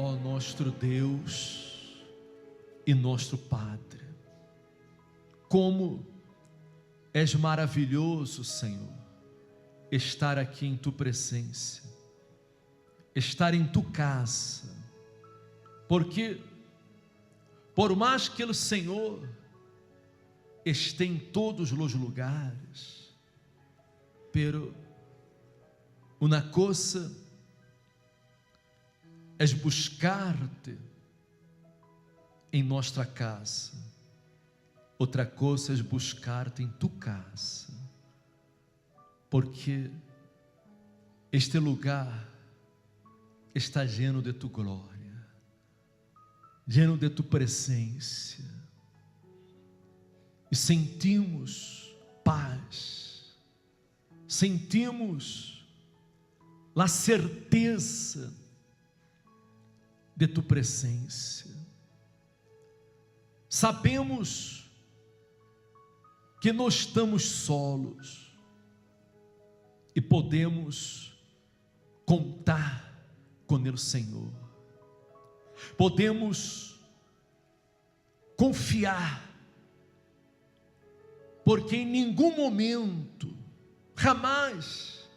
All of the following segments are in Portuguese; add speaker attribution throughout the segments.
Speaker 1: Ó nosso Deus e nosso Padre, como és maravilhoso, Senhor, estar aqui em Tu presença, estar em Tu casa, porque por mais que o Senhor esteja em todos os lugares, pero uma coisa é buscar-te em nossa casa, outra coisa é buscar-te em tu casa, porque este lugar está lleno de tu glória, lleno de tu presença, e sentimos paz, sentimos a certeza de tu presença. Sabemos que não estamos solos e podemos contar com o Senhor, podemos confiar, porque em nenhum momento, jamais,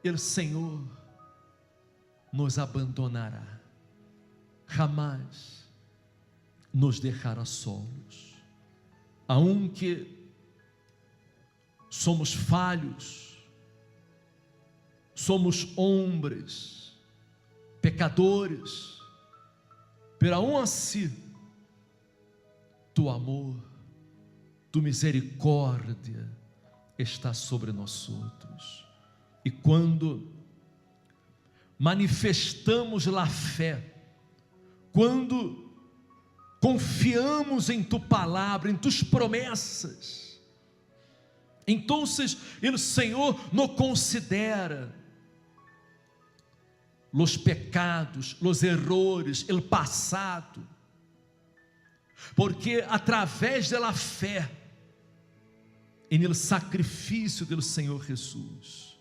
Speaker 1: o Senhor nos abandonará, jamais nos deixará solos, aunque somos falhos, somos homens, pecadores, pero aún assim, tu amor, tu misericórdia está sobre nós outros, e quando manifestamos a fé, quando confiamos em tu palavra, em tus promessas, então o Senhor nos considera os pecados, os errores, o passado, porque através da fé em el sacrifício do Senhor Jesus,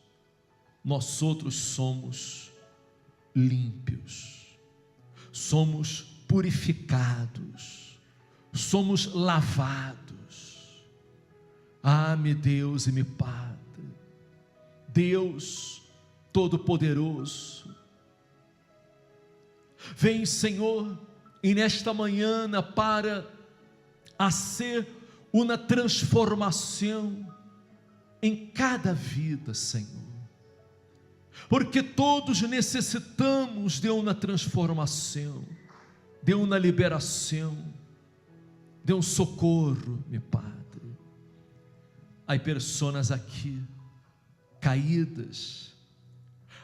Speaker 1: nós outros somos límpios, somos purificados, somos lavados. Ah, meu Deus e meu Padre, Deus Todo-Poderoso, vem, Senhor, e nesta manhã para fazer uma transformação em cada vida, Senhor, porque todos necessitamos de uma transformação, de uma liberação, de um socorro, meu Padre. Há pessoas aqui caídas,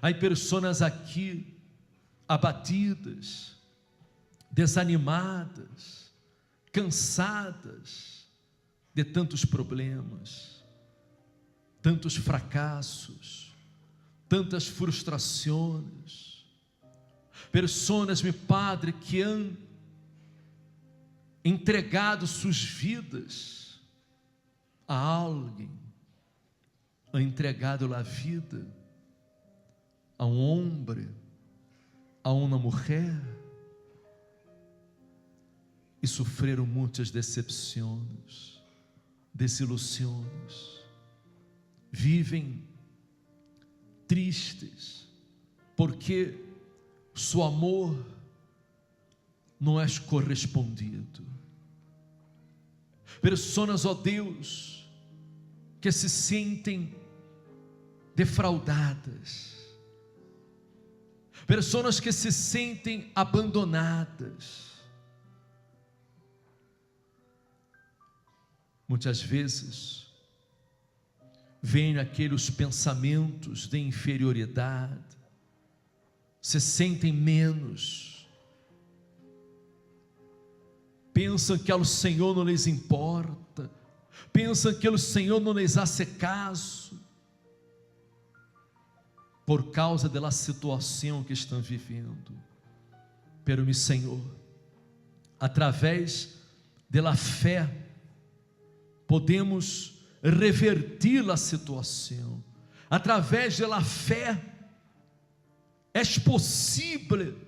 Speaker 1: há pessoas aqui abatidas, desanimadas, cansadas de tantos problemas, tantos fracassos, tantas frustrações, pessoas, meu Padre, que han entregado suas vidas a alguém, han entregado a vida a um homem, a uma mulher, e sofreram muitas decepções, desilusões, vivem tristes, porque seu amor não é correspondido. Pessoas, ó Deus, que se sentem defraudadas, pessoas que se sentem abandonadas. Muitas vezes vêm aqueles pensamentos de inferioridade, se sentem menos, pensam que ao Senhor não lhes importa, pensam que o Senhor não lhes hace caso, por causa da situação que estão vivendo. Pero, meu Senhor, através da fé, podemos revertir a situação. Através da fé é possível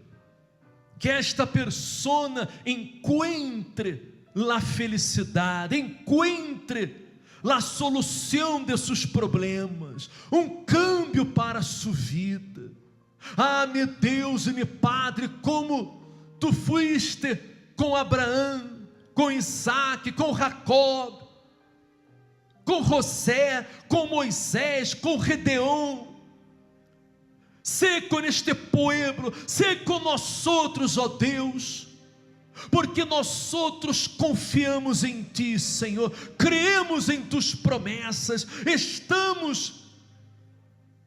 Speaker 1: que esta persona encuentre a felicidade, encuentre a solução de seus problemas, câmbio para a sua vida. Ah, meu Deus e meu Padre, como tu fuiste com Abraão, com Isaac, com Jacob, com José, com Moisés, com Gedeão. Sê com este povo, sê com nós outros, ó Deus, porque nós outros confiamos em Ti, Senhor, cremos em Tuas promessas, estamos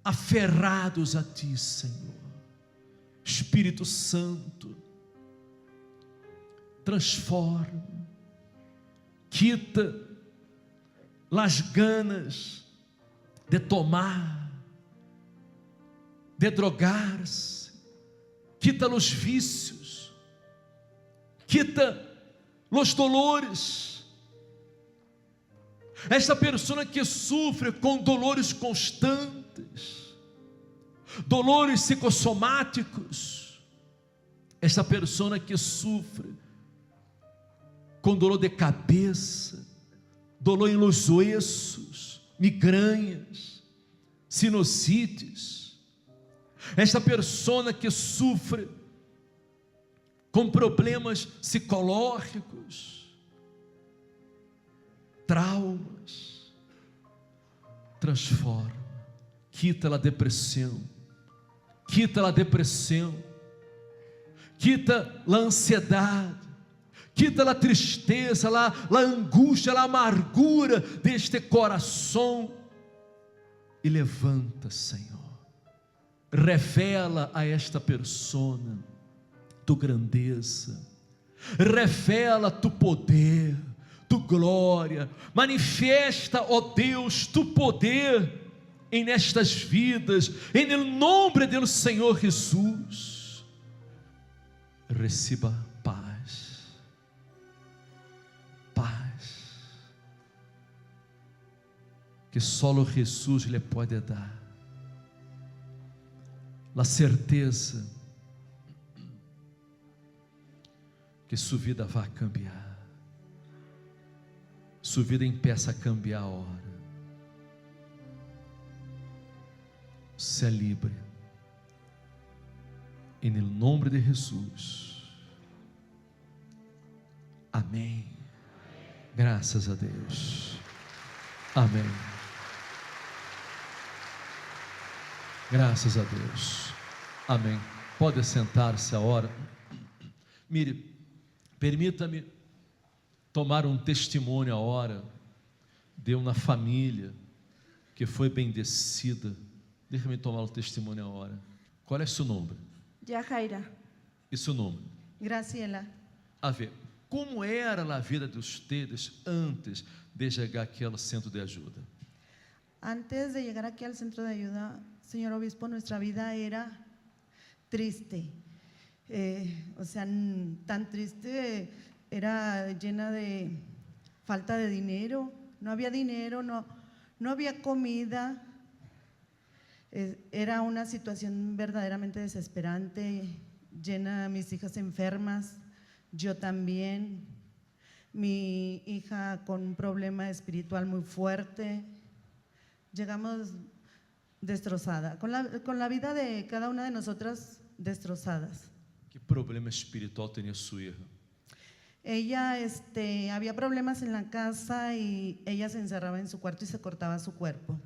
Speaker 1: aferrados a Ti, Senhor. Espírito Santo, transforma, quita as ganas de tomar, de drogar-se, quita os vícios, quita os dolores. Esta pessoa que sofre com dolores constantes, dolores psicossomáticos, esta pessoa que sofre com dor de cabeça, dor em los ossos, migrañas, sinusites, esta pessoa que sofre com problemas psicológicos, traumas, transforma, quita a depressão, quita a depressão, quita a ansiedade, quita a tristeza, a angústia, a amargura deste coração e levanta, Senhor, revela a esta persona tu grandeza, revela tu poder, tu glória, manifesta, ó Deus, tu poder em nestas vidas, em nome do Senhor Jesus. Receba paz, paz, que só Jesus lhe pode dar, a certeza que sua vida vai cambiar, sua vida empeça a cambiar a hora. Se é livre, em nome de Jesus. Amém. Graças a Deus. Amém. Graças a Deus. Amém. Pode sentar-se a hora. Mire, permita-me tomar um testemunho a hora de uma família que foi bendecida. Deixa-me tomar o testemunho a hora. Qual é seu nome?
Speaker 2: Yajaira.
Speaker 1: E seu nome?
Speaker 2: Graciela.
Speaker 1: A ver, como era a vida de vocês antes de chegar aqui ao centro de ajuda?
Speaker 2: Antes de llegar aquí al centro de ayuda, señor obispo, nuestra vida era triste. O sea, tan triste, era llena de falta de dinero, no había dinero, no había comida. Era una situación verdaderamente desesperante, llena de mis hijas enfermas, yo también, mi hija con un problema espiritual muy fuerte. Llegamos destrozada, con la vida de cada una de nosotras destrozadas.
Speaker 1: Que problema espiritual tenía su hija?
Speaker 2: Ella, había problemas en la casa y ella se encerraba en su cuarto y se cortaba su cuerpo.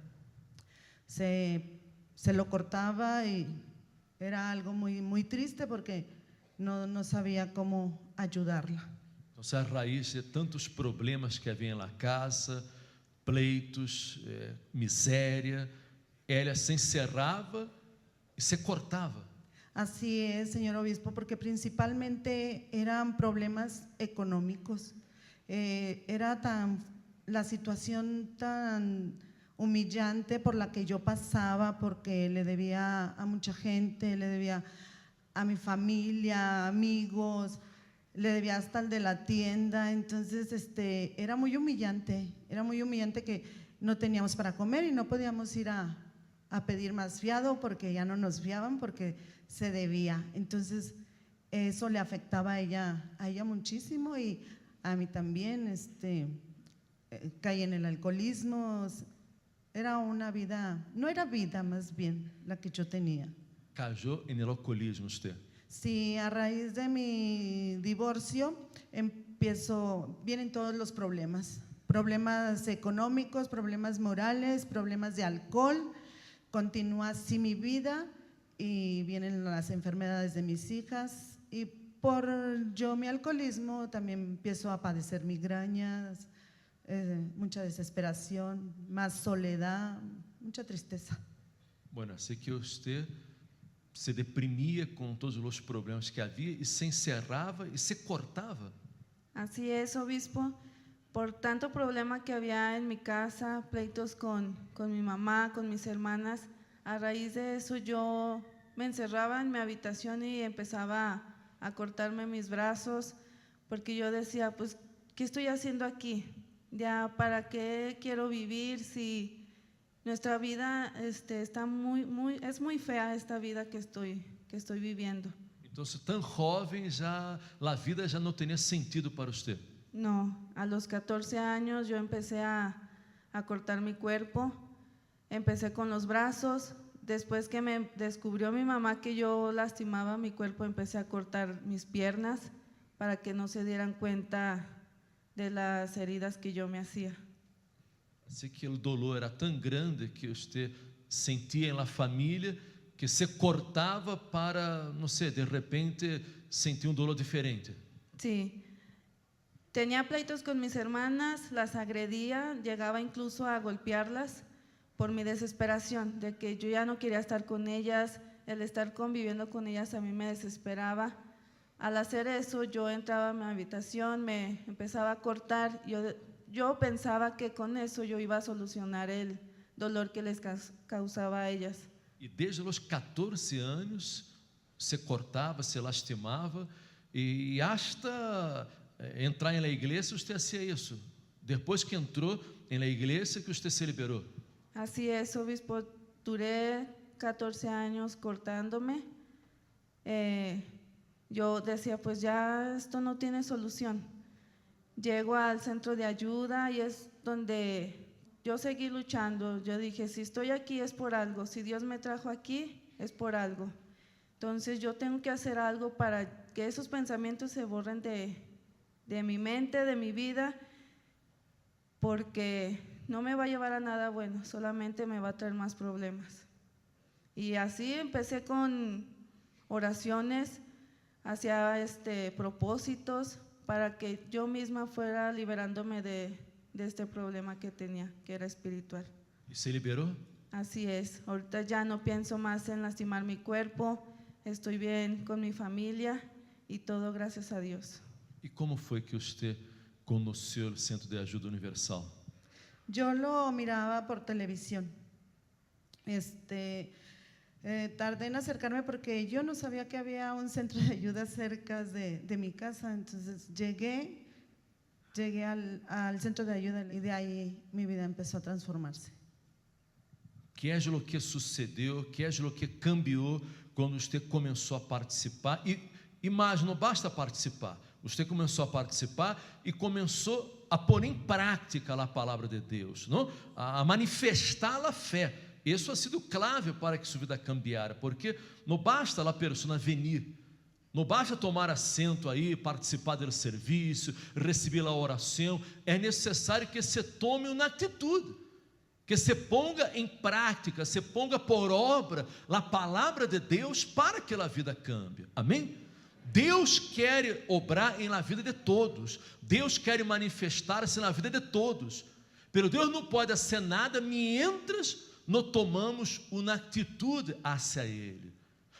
Speaker 2: Se lo cortaba y era algo muy, muy triste porque no sabía cómo ayudarla.
Speaker 1: Entonces, a raíz de tantos problemas que havia na casa, pleitos, miséria, ela se encerrava e se cortava.
Speaker 2: Así es, señor obispo, porque principalmente eran problemas económicos. Era la situación tan humillante por la que yo pasaba, porque le debía a mucha gente, le debía a mi familia, amigos, le debía hasta el de la tienda. Entonces era muy humillante que no teníamos para comer y no podíamos ir a pedir más fiado porque ya no nos fiaban porque se debía. Entonces eso le afectaba a ella muchísimo y a mí también, caí en el alcoholismo. Era una vida, no era vida más bien la que yo tenía.
Speaker 1: Cayó en el alcoholismo usted.
Speaker 2: Sí, a raíz de mi divorcio vienen todos los problemas económicos, problemas morales, problemas de alcohol. Continúa así mi vida y vienen las enfermedades de mis hijas y por mi alcoholismo también empiezo a padecer migrañas, mucha desesperación, más soledad, mucha tristeza.
Speaker 1: Bueno, así que usted se deprimía con todos los problemas que había y se encerraba y se cortaba.
Speaker 3: Así es, obispo. Por tanto problema que había en mi casa, pleitos con mi mamá, con mis hermanas, a raíz de eso yo me encerraba en mi habitación y empezaba a cortarme mis brazos, porque yo decía, pues, ¿qué estoy haciendo aquí? Ya, ¿para qué quiero vivir si nuestra vida está es muy fea esta vida que estoy viviendo?
Speaker 1: Entonces, tan joven, ya la vida ya no tenía sentido para usted.
Speaker 3: No, a los 14 años yo empecé a cortar mi cuerpo, empecé con los brazos, después que me descubrió mi mamá que yo lastimaba mi cuerpo, empecé a cortar mis piernas para que no se dieran cuenta de las heridas que yo me hacía.
Speaker 1: Así que el dolor era tan grande que usted sentía en la familia que se cortaba para, no sé, de repente sentir un dolor diferente.
Speaker 3: Sí. Tenía pleitos con mis hermanas, las agredía, llegaba incluso a golpearlas por mi desesperación, de que yo ya no quería estar con ellas, el estar conviviendo con ellas a mí me desesperaba. Al hacer eso yo entraba a mi habitación, me empezaba a cortar, yo pensaba que con eso yo iba a solucionar el dolor que les causaba a ellas.
Speaker 1: E desde os 14 anos se cortava, se lastimava e hasta entrar em la igreja usted hacía isso. Depois que entrou em la igreja que usted se liberou.
Speaker 3: Así es, obispo, duré 14 años cortándome. Yo decía, pues ya esto no tiene solución. Llego al centro de ayuda y es donde yo seguí luchando. Yo dije, si estoy aquí es por algo, si Dios me trajo aquí es por algo. Entonces yo tengo que hacer algo para que esos pensamientos se borren de mi mente, de mi vida, porque no me va a llevar a nada bueno, solamente me va a traer más problemas. Y así empecé con oraciones, hacía propósitos para que yo misma fuera liberándome de este problema que tenía, que era espiritual.
Speaker 1: E se liberou?
Speaker 3: Así es, ahorita ya no pienso más en lastimar mi cuerpo, estoy bien con mi familia y todo gracias a Dios.
Speaker 1: E como foi que usted conheceu o Centro de Ajuda Universal?
Speaker 2: Yo lo miraba por televisión. Tardé en acercarme porque yo no sabía que había un centro de ayuda cerca de mi casa. Entonces llegué al centro de ayuda y de ahí mi vida empezó a transformarse.
Speaker 1: Que é o que sucedeu, que é o que cambiou quando você começou a participar? E mais, não basta participar. Você começou a participar e começou a pôr em prática a palavra de Deus, não? A manifestar a fé. Isso ha sido clave para que sua vida cambiara, porque não basta a pessoa venir, não basta tomar assento aí, participar do serviço, receber a oração, é necessário que se tome uma atitude, que se ponga em prática, se ponga por obra a palavra de Deus para que a vida cambie, amém? Deus quer obrar em la vida de todos, Deus quer manifestar-se na vida de todos, pero Deus não pode fazer nada mientras não tomamos uma atitude hacia Ele,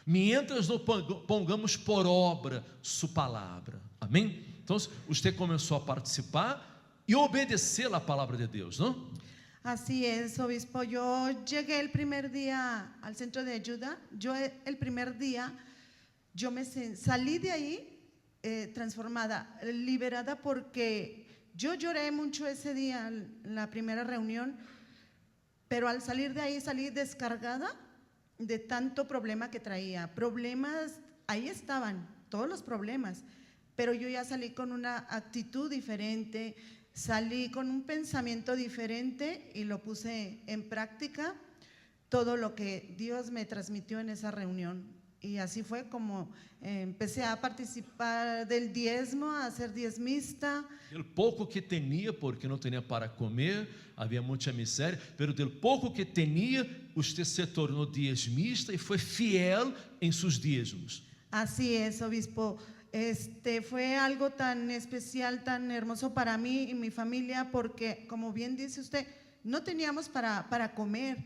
Speaker 1: mientras não pongamos por obra sua palavra, amém? Então, você começou a participar e obedecer a palavra de Deus, não?
Speaker 2: Así es, obispo. Yo llegué el primer día al centro de ayuda. El primer día salí de ahí transformada, liberada, porque yo lloré mucho ese día, en la primera reunión, pero al salir de ahí salí descargada de tanto problema que traía. Problemas ahí estaban, todos los problemas, pero yo ya salí con una actitud diferente, salí con un pensamiento diferente y lo puse en práctica, todo lo que Dios me transmitió en esa reunión. Y así fue como empecé a participar del diezmo, a ser diezmista.
Speaker 1: Del pouco que tinha, porque não tinha para comer, havia muita miséria, pero del pouco que tinha, você se tornou diezmista e foi fiel em seus dízimos.
Speaker 2: Así es, obispo. Fue algo tan especial, tan hermoso para mí y mi familia, porque como bien dice usted, no teníamos para comer,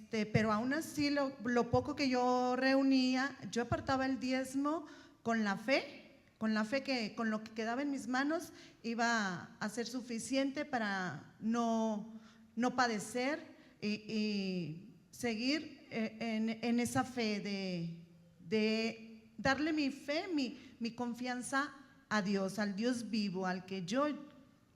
Speaker 2: pero aún así lo poco que yo reunía, yo apartaba el diezmo con la fe que con lo que quedaba en mis manos iba a ser suficiente para no padecer y seguir en esa fe de darle mi fe, mi confianza a Dios, al Dios vivo, al que yo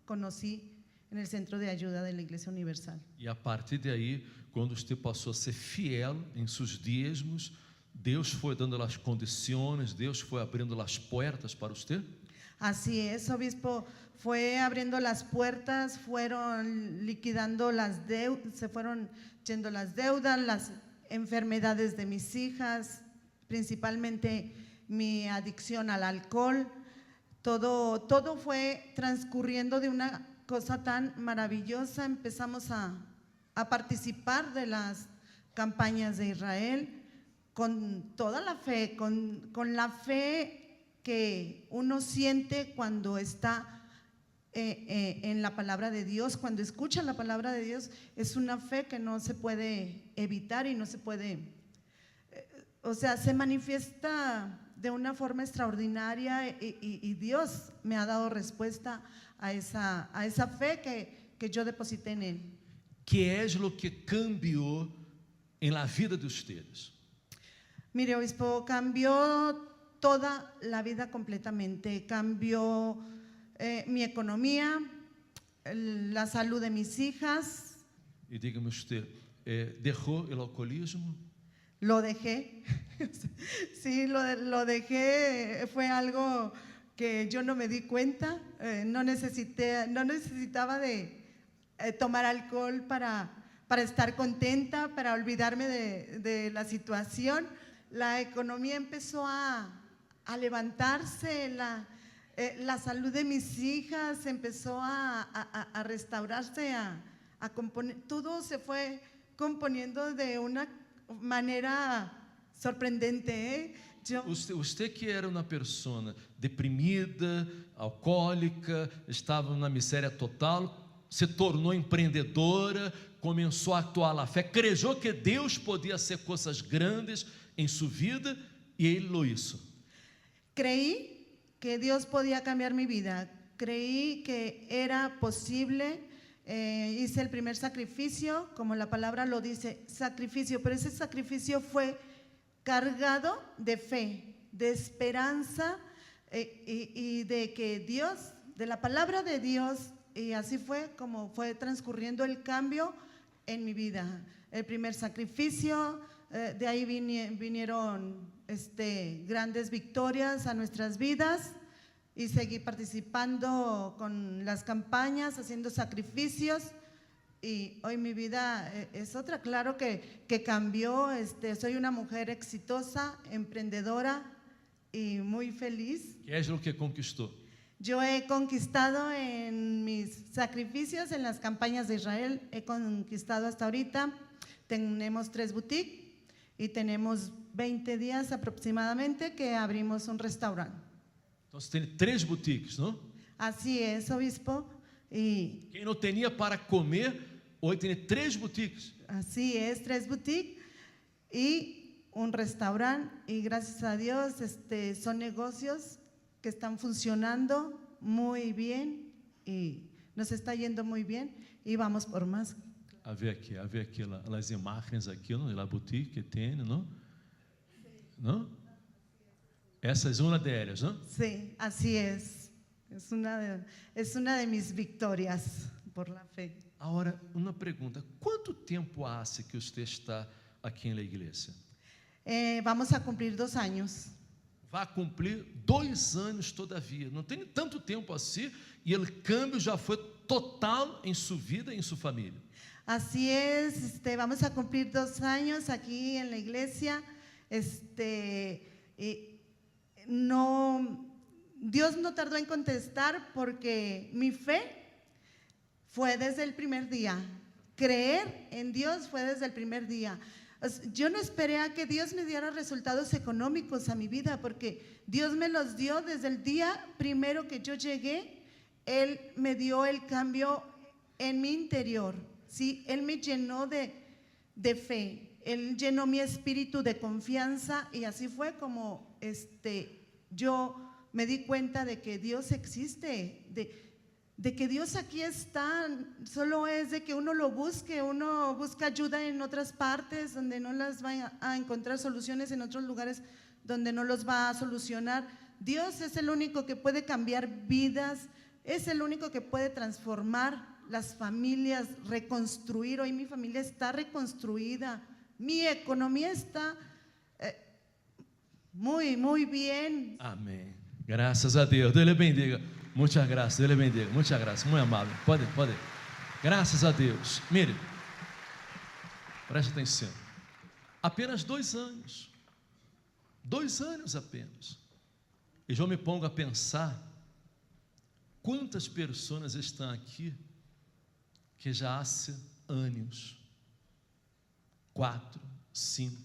Speaker 2: conocí en el Centro de Ayuda de la Iglesia Universal.
Speaker 1: E a partir daí, quando você passou a ser fiel em seus dízimos, Deus foi dando as condições, Deus foi abrindo as portas para você?
Speaker 2: Así es, obispo, fue abriendo las puertas, fueron liquidando las deudas, se fueron yendo las deudas, las enfermedades de mis hijas, principalmente mi adicción al alcohol, todo fue transcurriendo de una cosa tan maravillosa. Empezamos a participar de las campañas de Israel con toda la fe, con la fe que uno siente cuando está en la palabra de Dios, cuando escucha la palabra de Dios. Es una fe que no se puede evitar y no se puede, o sea, se manifiesta de una forma extraordinaria y Dios me ha dado respuesta a esa fe que yo deposité en Él.
Speaker 1: Que é lo que cambiou em la vida de ustedes?
Speaker 2: Mire, obispo, cambió toda la vida completamente, cambió mi economía, la salud de mis hijas.
Speaker 1: E diga-me usted, ¿dejó el alcoholismo?
Speaker 2: Lo dejé, sí, lo dejé, fue algo que yo no me di cuenta, no necesitaba de tomar alcohol para estar contenta, para olvidarme de la situación. La economía empezó a levantarse, la salud de mis hijas empezó a restaurarse, a componer, todo se fue componiendo de una manera sorprendente.
Speaker 1: Você que era uma pessoa deprimida, alcoólica, estava na miséria total, se tornou empreendedora, começou a atuar a fé, creu que Deus podia fazer coisas grandes em sua vida e Ele lo hizo.
Speaker 2: Creí que Dios podía cambiar mi vida, creí que era posible. Hice el primer sacrificio, como la palabra lo dice, sacrificio, pero ese sacrificio fue cargado de fe, de esperanza y de que Dios, de la palabra de Dios, y así fue como fue transcurriendo el cambio en mi vida. El primer sacrificio, de ahí vinieron grandes victorias a nuestras vidas. Y seguí participando con las campañas, haciendo sacrificios, y hoy mi vida es otra. Claro que cambió, soy una mujer exitosa, emprendedora y muy feliz.
Speaker 1: ¿Qué es lo que conquistó?
Speaker 2: Yo he conquistado en mis sacrificios, en las campañas de Israel, he conquistado hasta ahorita. Tenemos 3 boutiques y tenemos 20 días aproximadamente que abrimos un restaurante.
Speaker 1: Então você tem 3 boutiques, não?
Speaker 2: Así es, obispo. Y
Speaker 1: quem não tinha para comer, hoje tem 3 boutiques.
Speaker 2: Así es, 3 boutiques y un restaurante. Y gracias a Dios, son negocios que están funcionando muy bien y nos está yendo muy bien y vamos por más.
Speaker 1: A ver aqui as imagens aqui, não? Da boutique que tem, não? Não? Essa é uma delas, não?
Speaker 2: Sí, así es. Es una de mis victorias por la fe.
Speaker 1: Agora, uma pergunta: quanto tempo há que você está aqui na igreja?
Speaker 2: Vamos a cumplir 2 años.
Speaker 1: vai cumprir 2 anos todavia. Não tem tanto tempo assim, e o câmbio já foi total em sua vida e em sua família.
Speaker 2: Así es, vamos a cumplir 2 años aquí en la iglesia. Dios no tardó en contestar porque mi fe fue desde el primer día. Creer en Dios fue desde el primer día. Yo no esperé a que Dios me diera resultados económicos a mi vida, porque Dios me los dio desde el día primero que yo llegué. Él me dio el cambio en mi interior, ¿sí? Él me llenó de fe, Él llenó mi espíritu de confianza, y así fue como yo me di cuenta de que Dios existe, de que Dios aquí está. Solo es de que uno lo busque, uno busca ayuda en otras partes donde no las va a encontrar soluciones, en otros lugares donde no los va a solucionar. Dios es el único que puede cambiar vidas, es el único que puede transformar las familias, reconstruir. Hoy mi familia está reconstruida, mi economía está muy, muy bien.
Speaker 1: Amém. Graças a Deus. Deus lhe bendiga. Muitas graças. Deus lhe bendiga. Muitas graças. Muito amável. Pode. Graças a Deus. Mire, preste atenção. Apenas 2 anos. 2 anos apenas. E eu me pongo a pensar quantas pessoas estão aqui que já há anos, 4, 5,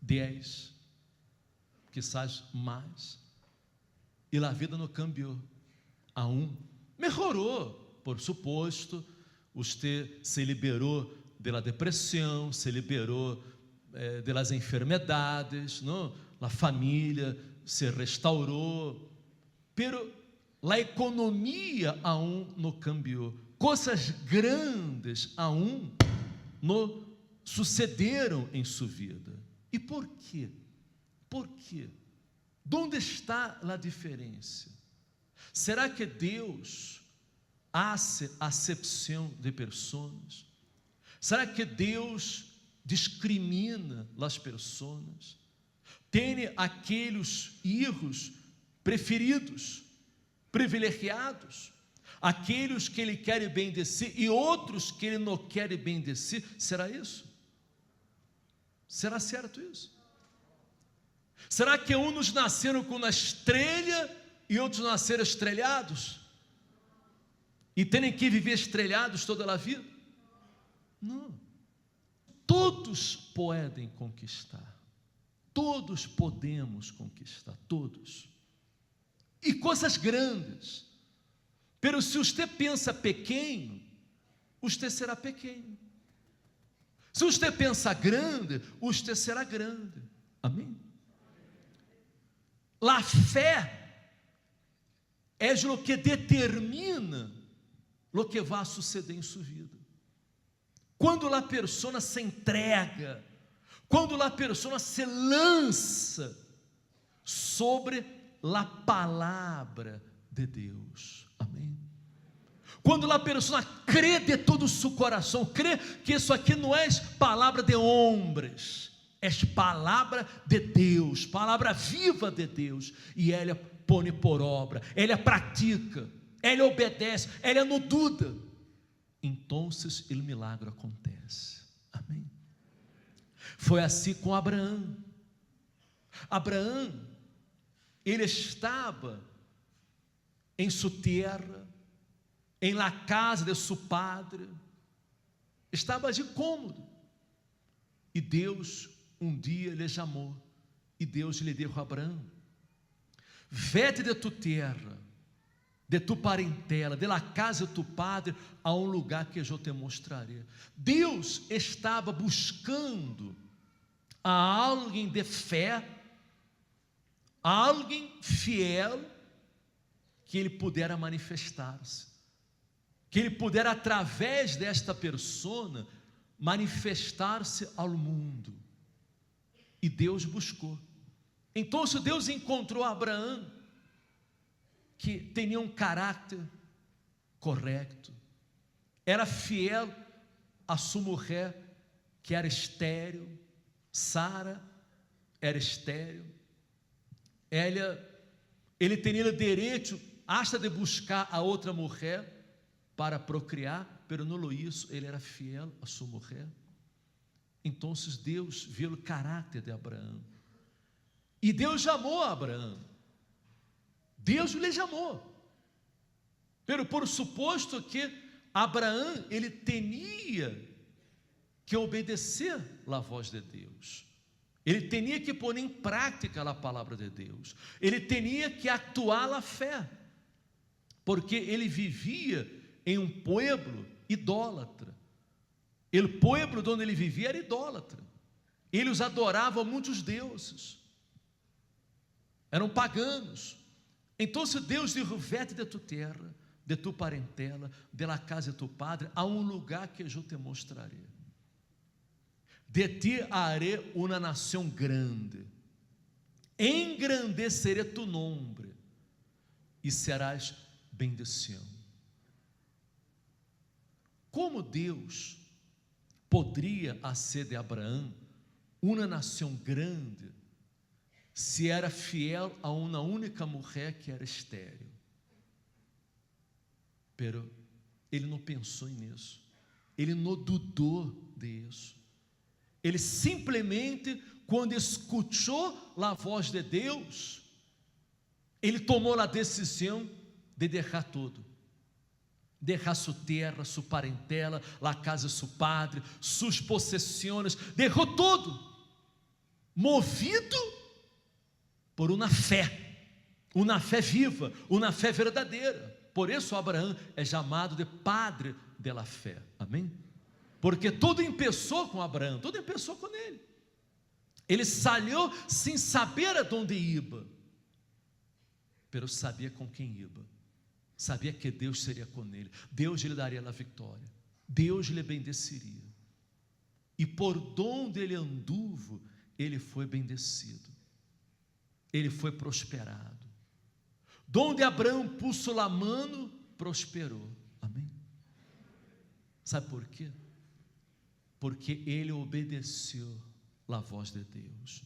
Speaker 1: 10, quizás mais, e a vida não cambiou. A melhorou, por suposto. Você se liberou da depressão, se liberou das enfermedades, não? A família se restaurou, pero a economia não cambiou. Coisas grandes não sucederam em sua vida. E por quê? Por quê? Onde está a diferença? Será que Deus hace acepção de pessoas? Será que Deus discrimina as pessoas? Tem aqueles filhos preferidos, privilegiados, aqueles que Ele quer bendecer e outros que Ele não quer bendecer? Será isso? Será certo isso? Será que uns nasceram com uma estrela e outros nasceram estrelados? E têm que viver estrelados toda a vida? Não. Todos podem conquistar. Todos podemos conquistar. Todos. E coisas grandes. Pero se você pensa pequeno, você será pequeno. Se você pensa grande, você será grande. Amém? A fé é o que determina o que vai suceder em sua vida. Quando a pessoa se entrega, quando a pessoa se lança sobre a palavra de Deus. Amém? Quando a pessoa crê de todo o seu coração, crê que isso aqui não é palavra de homens, é palavra de Deus, palavra viva de Deus, e ela põe por obra, ela pratica, ela obedece, ela não duda. Então, o milagre acontece. Amém? Foi assim com Abraão. Abraão, ele estava em sua terra, em la casa de seu padre, estava de cômodo, e Deus dia lhe chamou, e Deus lhe deu a Abraão: vete de tu terra, de tu parentela, de la casa de tu padre, a lugar que eu te mostrarei. Deus estava buscando a alguém de fé, a alguém fiel, que ele pudera manifestar-se, que ele pudera, através desta persona, manifestar-se ao mundo. E Deus buscou. Então Deus encontrou Abraão, que tinha um caráter correto, era fiel a sua mulher, que era estéril. Sara era estéril. ele tinha o direito hasta de buscar a outra mulher para procriar, pero não lo hizo, ele era fiel a sua mulher. Então Deus viu o caráter de Abraão, e Deus chamou a Abraão, Deus lhe chamou, pero por suposto que Abraão, ele tinha que obedecer a voz de Deus, ele tinha que pôr em prática a palavra de Deus, ele tinha que actuar a fé, porque ele vivia em um pueblo idólatra. O pueblo onde ele vivia era idólatra. Eles adoravam muitos deuses, eram paganos. Então Deus disse: vete de tu terra, de tu parentela, de la casa de tu padre, a um lugar que eu te mostrarei. De ti haré uma nação grande, engrandeceré tu nome, e serás bendição. Como Deus poderia fazer de Abraão uma nação grande, se era fiel a uma única mulher que era estéril? Pero ele não pensou nisso, ele não dudou disso. Ele simplesmente, quando escutou a voz de Deus, ele tomou a decisão de deixar tudo. Deixar sua terra, sua parentela, a casa de seu padre, suas possessões, deixou tudo, movido por uma fé viva, uma fé verdadeira. Por isso Abraão é chamado de padre da fé, amém? Porque tudo começou com Abraão, tudo começou com ele. Ele saiu sem saber aonde ia, mas sabia com quem ia. Sabia que Deus seria com ele, Deus lhe daria a vitória, Deus lhe bendeciria. E por onde ele anduvo, ele foi bendecido, ele foi prosperado. Donde Abraão puso a mano, prosperou. Amém? Sabe por quê? Porque ele obedeceu a voz de Deus.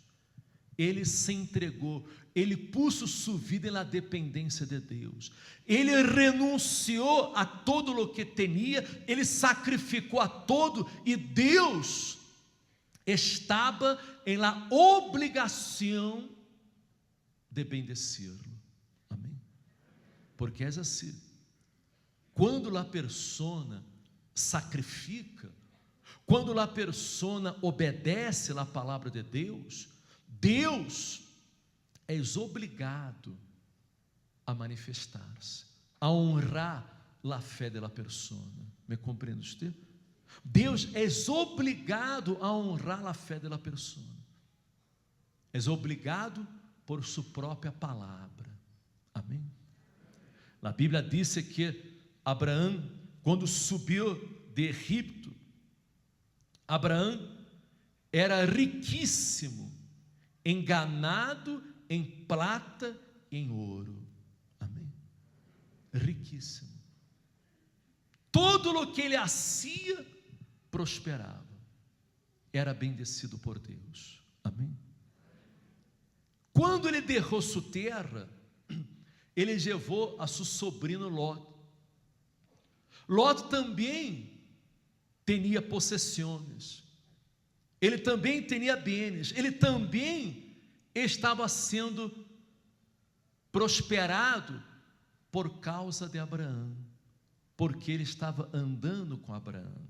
Speaker 1: Ele se entregou, ele puso sua vida na dependência de Deus, ele renunciou a todo o que tinha, ele sacrificou a todo, e Deus estava em la obrigação de bendecê-lo. Amém? Porque é assim, quando a persona sacrifica, quando a persona obedece a palavra de Deus, Deus é obrigado a manifestar-se, a honrar a fé da persona. Me compreende você? Deus é obrigado a honrar a fé da persona, é obrigado por sua própria palavra. Amém? A Bíblia diz que Abraão, quando subiu de Egipto, Abraão era riquíssimo em ganado, em prata e em ouro. Amém? Riquíssimo. Todo o que ele fazia prosperava, era bendecido por Deus. Amém? Quando ele deixou sua terra, ele levou a seu sobrinho Lot. Lot também tinha possessões, ele também tinha bens, ele também estava sendo prosperado por causa de Abraão, porque ele estava andando com Abraão.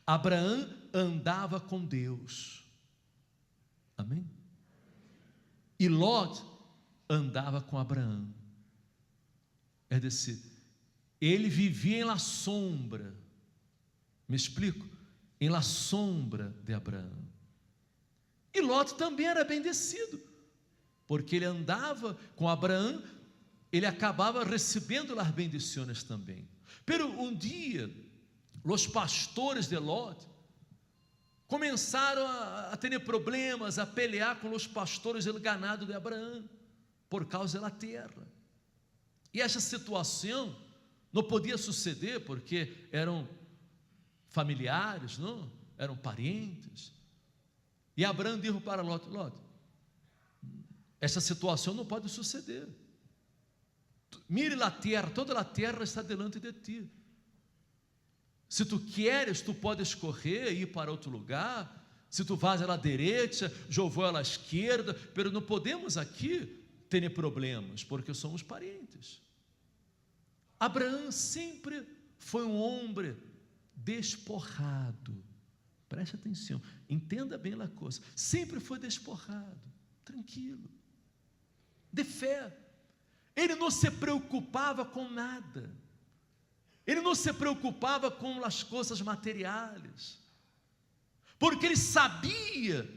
Speaker 1: Abraão andava com Deus. Amém? E Lot andava com Abraão. É dizer, ele vivia em la sombra. Me explico? Em la sombra de Abraão. E Lot também era bendecido, porque ele andava com Abraão, ele acabava recebendo as bendições também. Pero um dia, os pastores de Lot começaram a ter problemas, a pelear com os pastores do ganado de Abraão, por causa da terra. E essa situação não podia suceder, porque eram familiares, não? Eram parentes. E Abraão disse para Lot: Lot, essa situação não pode suceder. Mire la terra, toda a terra está delante de ti. Se tu queres, tu podes correr e ir para outro lugar. Se tu vas à direita, eu vou à esquerda, mas não podemos aqui ter problemas, porque somos parentes. Abraão sempre foi um homem despojado. Preste atenção, entenda bem a coisa. Sempre foi despojado, tranquilo, de fé. Ele não se preocupava com nada. Ele não se preocupava com as coisas materiais, porque ele sabia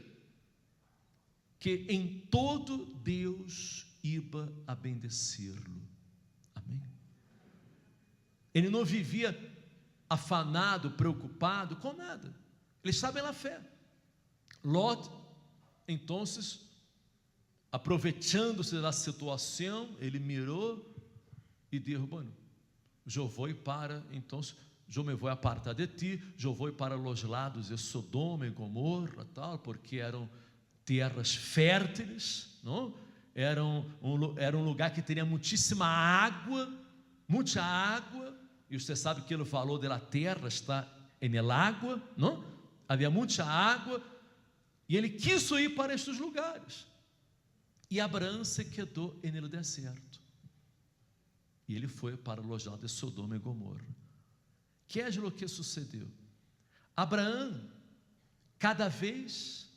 Speaker 1: que em todo Deus iba a bendecê-lo. Amém? Ele não vivia afanado, preocupado com nada. Ele estava na fé. Lot, então, aproveitando-se da situação, ele mirou e disse: bueno, eu vou para, então, eu me vou apartar de ti, eu vou para os lados de Sodoma e Gomorra, tal, porque eram terras férteis, não? Era um lugar que tinha muitíssima água, muita água, e você sabe que ele falou da terra, está em água, não? Havia muita água, e ele quis ir para estes lugares, e Abraão se quedou no deserto. E ele foi para o lados de Sodoma e Gomorra. Que é o que sucedeu? Abraão cada vez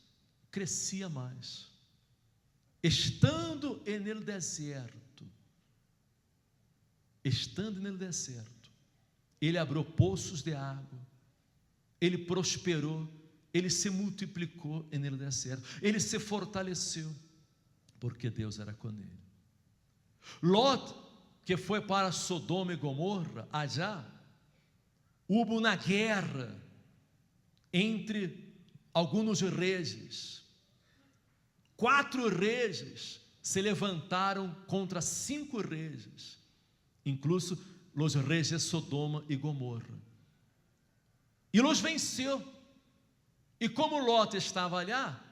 Speaker 1: crescia mais, estando no deserto, ele abriu poços de água, ele prosperou, ele se multiplicou no deserto, ele se fortaleceu, porque Deus era com ele. Lot, que foi para Sodoma e Gomorra, allá houve uma guerra entre alguns reis. 4 reis se levantaram contra 5 reis, incluso os reis de Sodoma e Gomorra, e os venceu. E como Lot estava allá,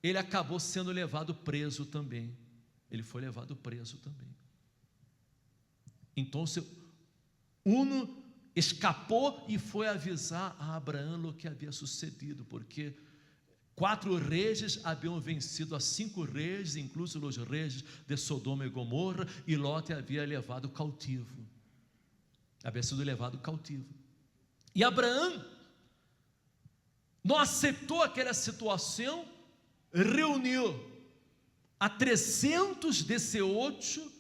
Speaker 1: ele acabou sendo levado preso também. Ele foi levado preso também. Então, um escapou e foi avisar a Abraão o que havia sucedido, porque 4 reis haviam vencido a 5 reis, incluso os reis de Sodoma e Gomorra, e Lot havia levado cautivo. Havia sido levado cautivo. E Abraão não aceitou aquela situação, reuniu a 318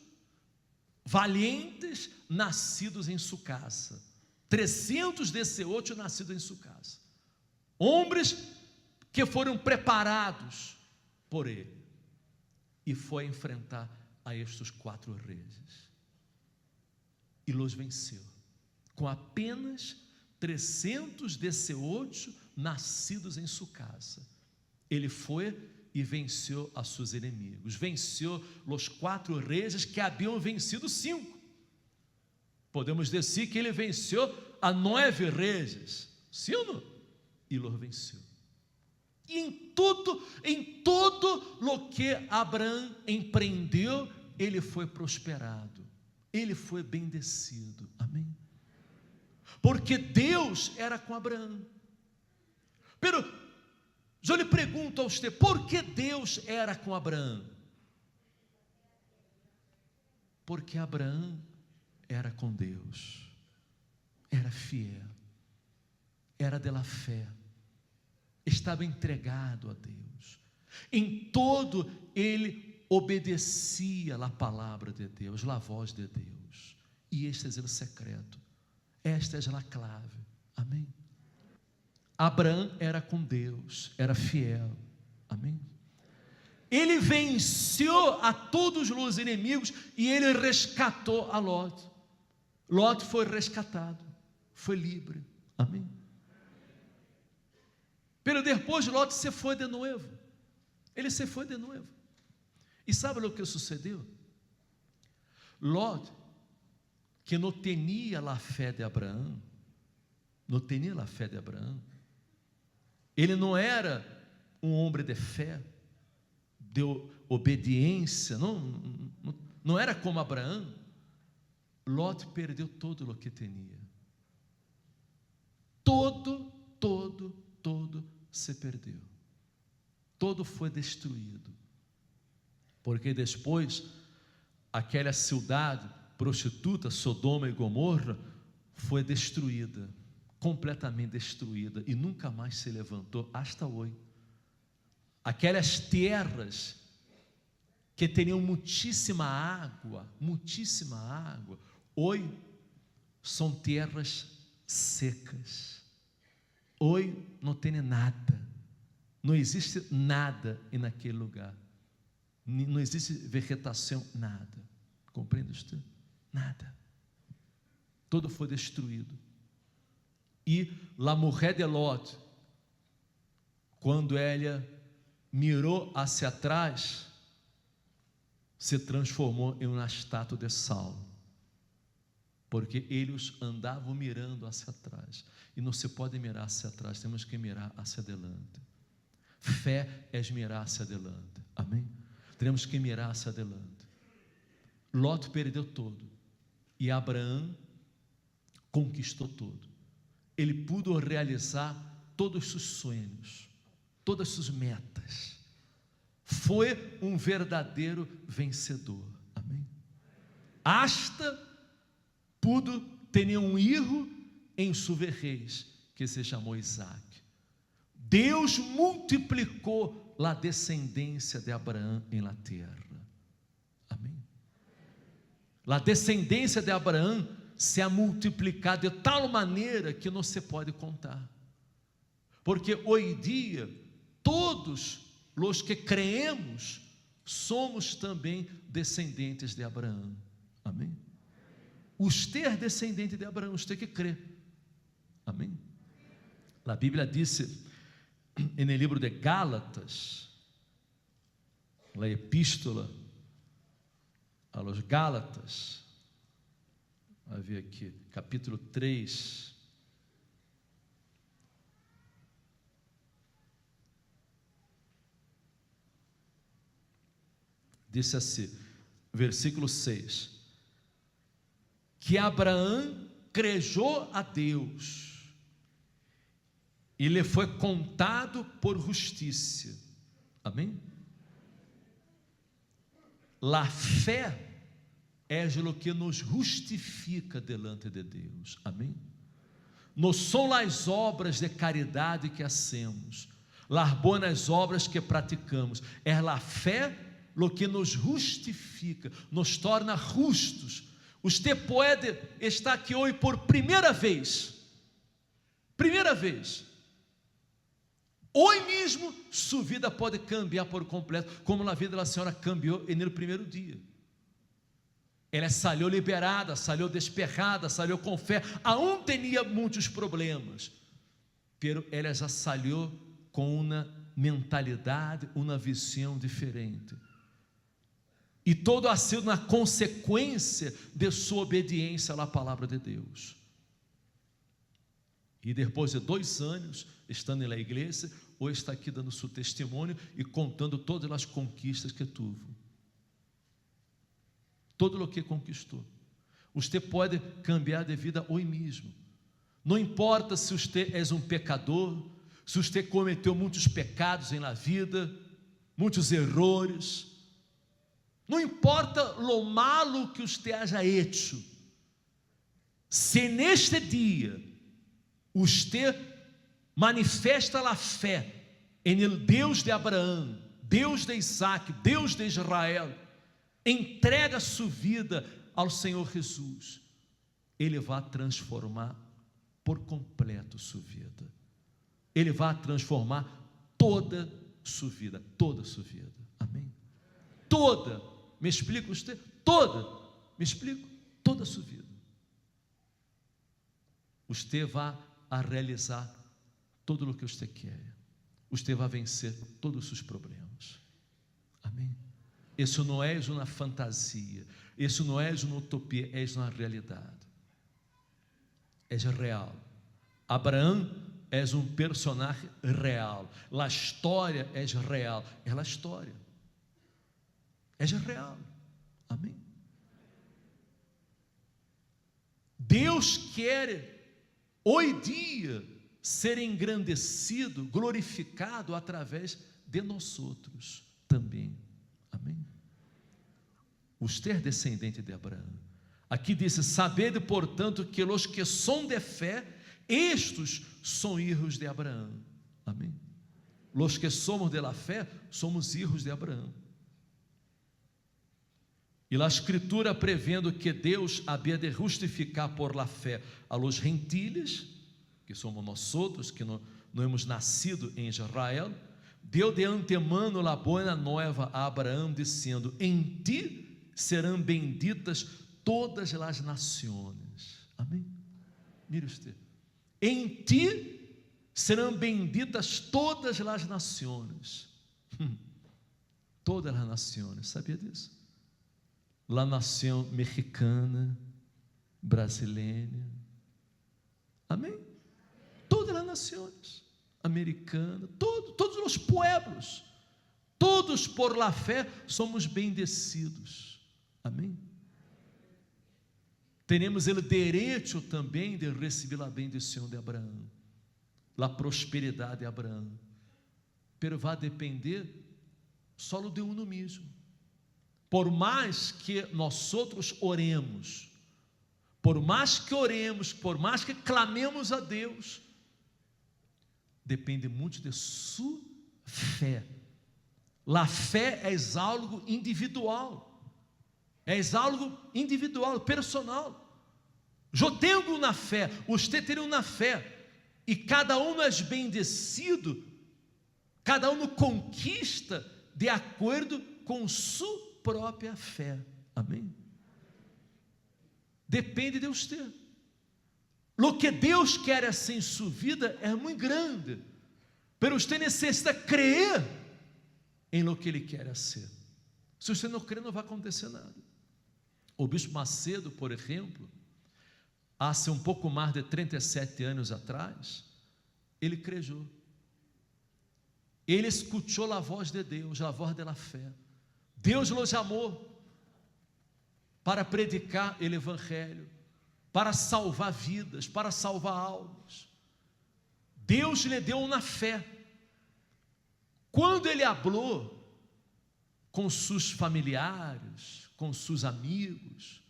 Speaker 1: valientes nascidos em sua casa. 318 nascidos em sua casa. Homens que foram preparados por ele. E foi enfrentar a estes 4 reis. E los venceu. Com apenas 318 nascidos em sua casa. Ele foi e venceu a seus inimigos, venceu os 4 reis que haviam vencido 5. Podemos dizer que ele venceu a 9 reis, sim ou não? E os venceu. E em todo o que Abraão empreendeu, ele foi prosperado, ele foi bendecido, amém? Porque Deus era com Abraão. Pero eu lhe pergunto a você, por que Deus era com Abraão? Porque Abraão era com Deus, era fiel, era de la fé, estava entregado a Deus, em todo ele obedecia a palavra de Deus, a voz de Deus, e este é o secreto, esta é a clave, amém? Abraão era com Deus, era fiel, amém? Ele venceu a todos os inimigos e ele resgatou a Lot. Lot foi resgatado, foi livre, amém? Pero depois Lot se foi de novo, ele se foi de novo. E sabe o que sucedeu? Lot, que não tinha a fé de Abraão, ele não era um homem de fé, obediência, não era como Abraão. Lot perdeu todo o que tinha. Todo se perdeu. Todo foi destruído. Porque depois, aquela cidade prostituta, Sodoma e Gomorra, foi destruída, completamente destruída, e nunca mais se levantou, hasta hoje. Aquelas terras que tinham muitíssima água, hoje são terras secas. Hoje não tem nada, não existe nada naquele lugar, não existe vegetação, nada. Compreende você? Nada. Tudo foi destruído. E a mulher de Lot, quando ela mirou hacia atrás, se transformou em uma estátua de sal, porque eles andavam mirando hacia atrás, e não se pode mirar hacia atrás, temos que mirar hacia adelante. Fé é mirar hacia adelante, amém? Temos que mirar hacia adelante. Lot perdeu todo, e Abraão conquistou tudo. Ele pôde realizar todos os seus sonhos, todas as suas metas. Foi um verdadeiro vencedor, amém? Hasta pudo ter um filho em sua vejez, que se chamou Isaac. Deus multiplicou a descendência de Abraão em la terra, amém? A descendência de Abraão se ha multiplicado de tal maneira que não se pode contar, porque hoje em dia todos os que creemos somos também descendentes de Abraão, amém? Você é descendente de Abraão, você que crê, amém? A Bíblia disse no livro de Gálatas, a epístola a los Gálatas, vai ver aqui, capítulo 3, disse assim, versículo 6, que Abraão crejou a Deus, e lhe foi contado por justiça, amém? La fé é o que nos justifica delante de Deus, amém? Não são as obras de caridade que hacemos, as boas obras que praticamos, é a fé o que nos justifica, nos torna justos. Você pode estar aqui hoje por primeira vez, hoje mesmo sua vida pode cambiar por completo, como a vida da senhora cambiou no primeiro dia. Ela saiu liberada, saiu desperrada, saiu com fé, aún tinha muitos problemas, pero ela já saiu com uma mentalidade, uma visão diferente, e todo ha sido na consequência de sua obediência à palavra de Deus. E depois de 2 anos, estando na igreja, hoje está aqui dando seu testemunho e contando todas as conquistas que teve. Todo o que conquistou. Você pode cambiar de vida hoje mesmo. Não importa se você é um pecador, se você cometeu muitos pecados na vida, muitos erros. Não importa lo malo que você haya hecho. Se neste dia você manifesta a fé em Deus de Abraão, Deus de Isaac, Deus de Israel, entrega sua vida ao Senhor Jesus, Ele vai transformar por completo sua vida. Ele vai transformar toda sua vida, amém? Toda, me explica você? Toda, me explico? Toda a sua vida. Você vai a realizar tudo o que você quer. Você vai vencer todos os seus problemas. Amém? Isso não é uma fantasia, isso não é uma utopia, é uma realidade. É real. Abraão é um personagem real. A história é real, é a história. é real. Amém? Deus quer hoje dia ser engrandecido, glorificado através de nós outros também. Amém? Usted é descendente de Abraão. Aqui diz: sabede, portanto, que os que são de fé, estes são hijos de Abraão. Amém? Los que somos de la fé, somos hijos de Abraão. E a Escritura prevendo que Deus havia de justificar por la fé a los gentiles, que somos nós outros, que não hemos nascido em Israel, deu de antemano la boa nova a Abraão, dizendo: em ti serão benditas todas as nações. Amém? Mire usted, em ti serão benditas todas as nações. Todas as nações, sabia disso? La nação mexicana, brasileira, amém? Todas as nações, americana, todos os pueblos, todos por la fé somos bendecidos, amém? Teremos o direito também de receber a bendição de Abraão, a prosperidade de Abraão, pero vai depender só de uno mesmo. Por mais que nós outros oremos, por mais que clamemos a Deus, depende muito de sua fé. A fé é algo individual, personal. Eu tenho na fé, você tem na fé, e cada um é bendecido, cada um conquista de acordo com sua própria fé. Amém? Depende de você. O que Deus quer assim em sua vida é muito grande, pero você necessita crer em lo que Ele quer ser. Se você não crer, não vai acontecer nada. O Bispo Macedo, por exemplo, há um pouco mais de 37 anos atrás, ele creu. Ele escutou a voz de Deus, a voz da fé. Deus nos chamou para predicar o Evangelho, para salvar vidas, para salvar almas. Deus lhe deu uma fé. Quando ele falou com seus familiares, com seus amigos,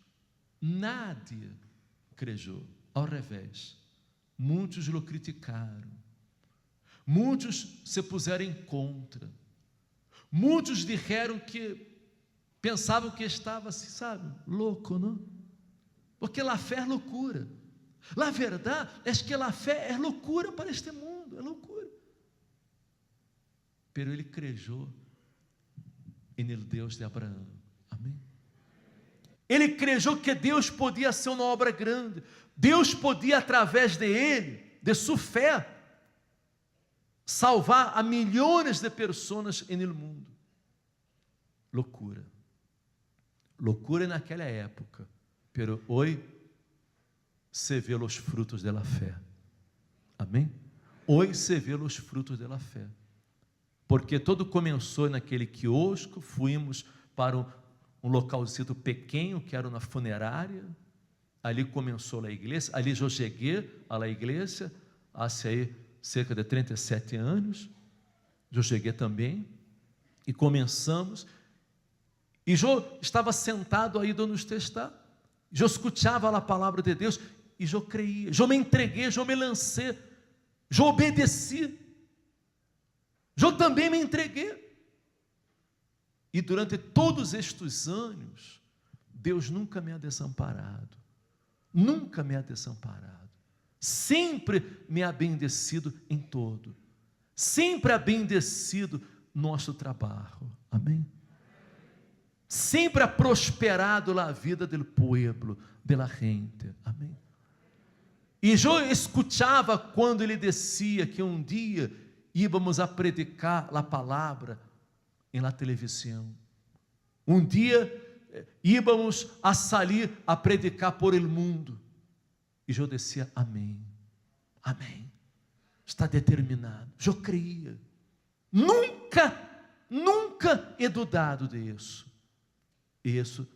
Speaker 1: nadie creu. Ao revés, muitos o criticaram, muitos se puseram em contra. Muitos disseram que pensavam que estava assim, sabe, louco, não? Porque a fé é loucura. A verdade é que a fé é loucura para este mundo, é loucura. Pero ele creu em el Deus de Abraão. Amém? Ele creu que Deus podia ser uma obra grande. Deus podia, através de ele, de sua fé, salvar a milhões de pessoas no mundo. Loucura. Loucura naquela época. Pero hoje se vê os frutos da fé. Amém? Hoje se vê os frutos da fé. Porque tudo começou naquele quiosco, fomos para um localzinho pequeno, que era uma funerária. Ali começou a igreja. Ali eu cheguei à igreja, há cerca de 37 anos. Eu cheguei também. E começamos. E eu estava sentado aí dando os testar. Eu escutava a palavra de Deus. E eu creia. Eu me entreguei, eu me lancei. Eu obedeci. Eu também me entreguei. E durante todos estes anos, Deus nunca me ha desamparado. Nunca me ha desamparado. Sempre me ha bendecido em todo. Sempre ha bendecido nosso trabalho. Amém? Sempre ha prosperado a vida do povo, da gente. Amém? E eu escutava quando ele descia que um dia íamos a predicar a palavra em la televisão. Um dia íamos a sair a predicar por el mundo. E eu descia, amém, amém. Está determinado. Eu creia. Nunca he dudado disso. isso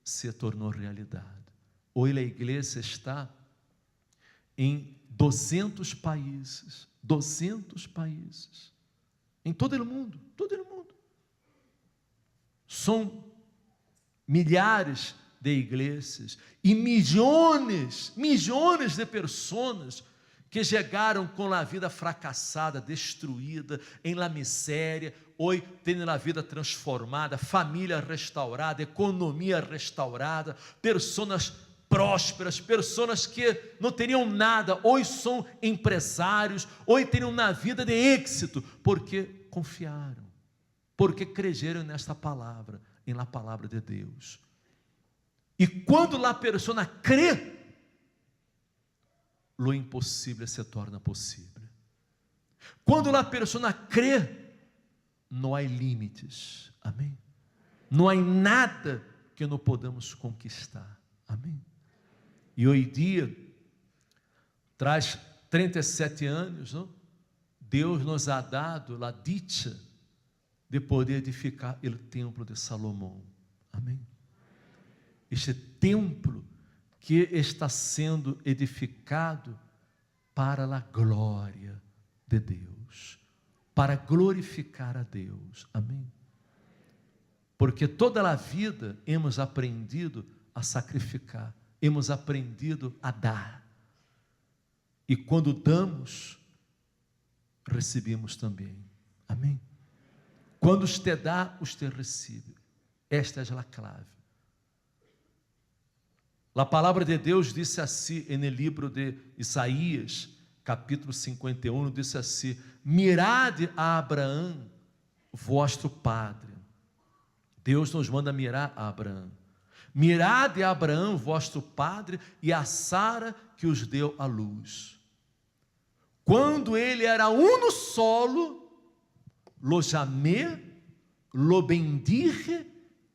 Speaker 1: se tornou realidade. Hoje a igreja está em 200 países, em todo o mundo, São milhares de igrejas e milhões de pessoas que chegaram com a vida fracassada, destruída, em la miséria, hoje tendo a vida transformada, família restaurada, economia restaurada, pessoas prósperas, pessoas que não teriam nada, hoje são empresários, hoje teriam uma vida de êxito, porque confiaram, porque creyeron nesta palavra, em la palavra de Deus. E quando a pessoa crê, lo impossível se torna possível. Quando a pessoa crê, não há limites, amém? Não há nada que não podamos conquistar, amém? E hoje dia, traz 37 anos, não? Deus nos ha dado a dicha de poder edificar o templo de Salomão, amém? Este templo que está sendo edificado para a glória de Deus, para glorificar a Deus, amém? Porque toda a vida hemos aprendido a sacrificar, hemos aprendido a dar, e quando damos, recebemos também, amém? Quando você dá, você recebe. Esta é a clave. A palavra de Deus disse assim, no livro de Isaías, capítulo 51, disse assim: mirade a Abraão, vosso padre. Deus nos manda mirar a Abraão. Mirade a Abraão, vosso padre, e a Sara, que os deu à luz. Quando ele era uno solo, lo chamé, lo bendije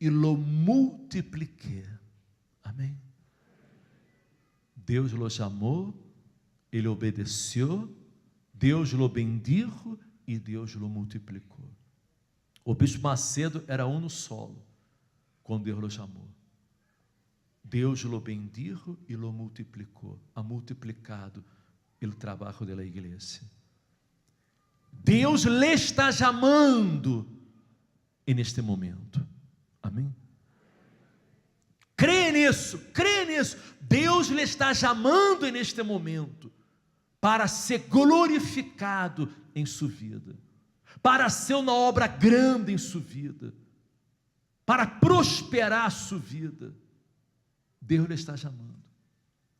Speaker 1: e lo multipliqué. Amém? Deus lo chamou, ele obedeceu, Deus lo bendijo e Deus lo multiplicou. O bispo Macedo era uno solo, quando Deus lo chamou. Deus lo bendijo e lo multiplicou, ha multiplicado o trabalho da igreja. Deus lhe está chamando neste momento, amém? Crê nisso, Deus lhe está chamando neste momento, para ser glorificado em sua vida, para ser uma obra grande em sua vida, para prosperar a sua vida. Deus lhe está chamando,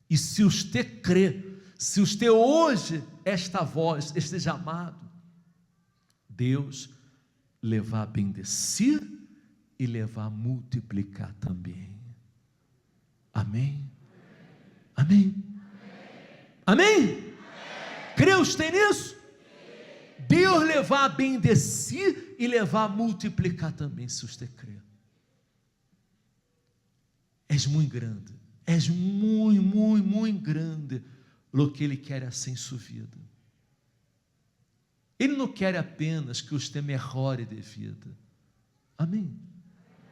Speaker 1: e se você crê, se você hoje, esta voz, este chamado, Deus lhe vai bendecir e lhe vai multiplicar também. Amém? Amém? Amém? Crê você nisso? Deus lhe vai bendecir e lhe vai multiplicar também, se você crê. És muito grande, és muito grande o que Ele quer assim em sua vida. Ele não quer apenas que você melhore de vida, amém?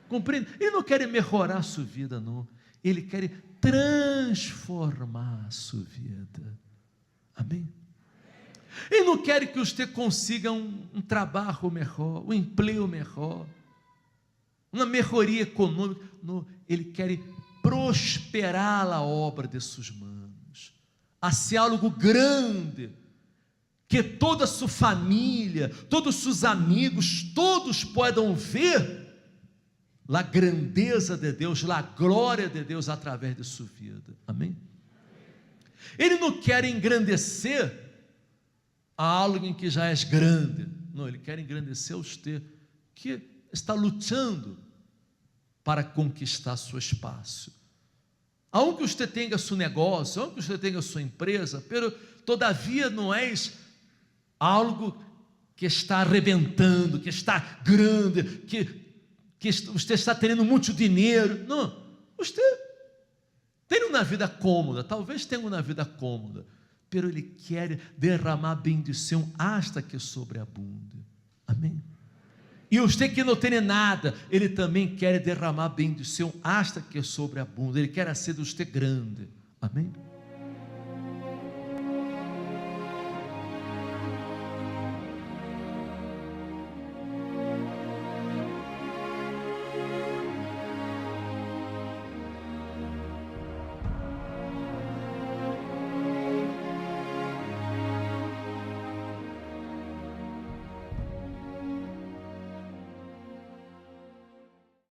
Speaker 1: Compreende? Ele não quer melhorar a sua vida, não. Ele quer transformar a sua vida, amém? Ele não quer que você consiga um trabalho melhor, um emprego melhor, uma melhoria econômica, não. Ele quer prosperar a obra de suas mãos, hacer algo grande, que toda a sua família, todos os seus amigos, todos possam ver a grandeza de Deus, a glória de Deus através de sua vida, amém? Ele não quer engrandecer a algo em que já és grande, não, Ele quer engrandecer você que está lutando para conquistar seu espaço. Aunque você tenha seu negócio, aunque você tenha sua empresa, pero todavia não és algo que está arrebentando, que está grande, que você está tendo muito dinheiro. Não, você tem uma vida cômoda, talvez tenha uma vida cômoda, pero Ele quer derramar bendição hasta que sobreabunde, amém? E você que não tem nada, Ele também quer derramar bendição hasta que sobreabunda. Ele quer ser de você grande. Amém?